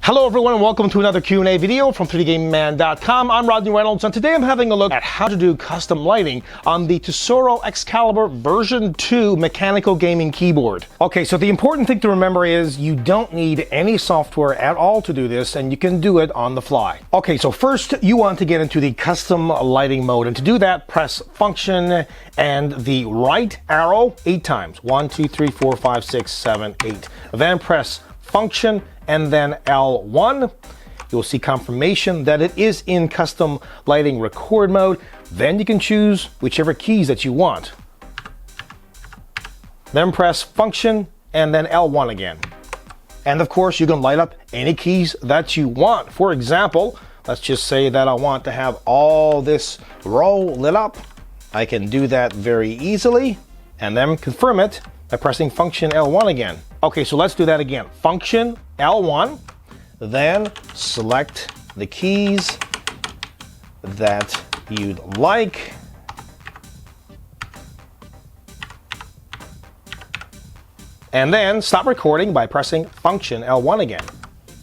Hello everyone and welcome to another Q&A video from 3dgamingman.com. I'm Rodney Reynolds and today I'm having a look at how to do custom lighting on the Tesoro Excalibur version 2 mechanical gaming keyboard. Okay, so the important thing to remember is you don't need any software at all to do this and you can do it on the fly. Okay, so first you want to get into the custom lighting mode, and to do that press function and the right arrow 8 times. 1, 2, 3, 4, 5, 6, 7, 8. Then press function and then L1. You'll see confirmation that it is in custom lighting record mode. Then you can choose whichever keys that you want. Then press function and then L1 again. And of course you can light up any keys that you want. For example, let's just say that I want to have all this row lit up. I can do that very easily and then confirm it by pressing function L1 again. Okay, so let's do that again. Function L1, then select the keys that you'd like. And then stop recording by pressing function L1 again.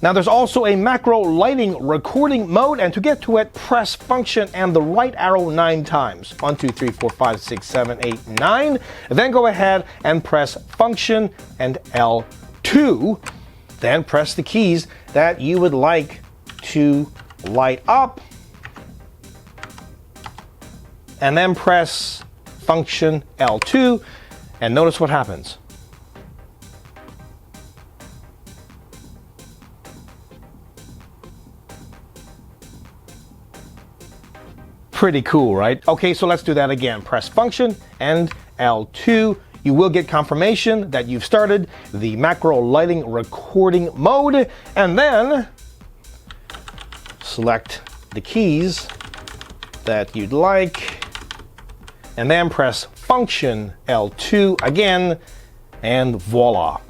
Now there's also a macro lighting recording mode, and to get to it, press function and the right arrow 9 times. 1, 2, 3, 4, 5, 6, 7, 8, 9. Then go ahead and press function and L2. Then press the keys that you would like to light up. And then press function L2 and notice what happens. Pretty cool, right? Okay, so let's do that again. Press function and L2. You will get confirmation that you've started the macro lighting recording mode, and then select the keys that you'd like, and then press function L2 again, and voila.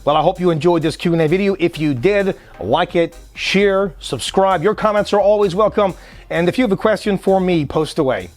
Well, I hope you enjoyed this Q&A video. If you did, like it, share, subscribe. Your comments are always welcome. And if you have a question for me, post away.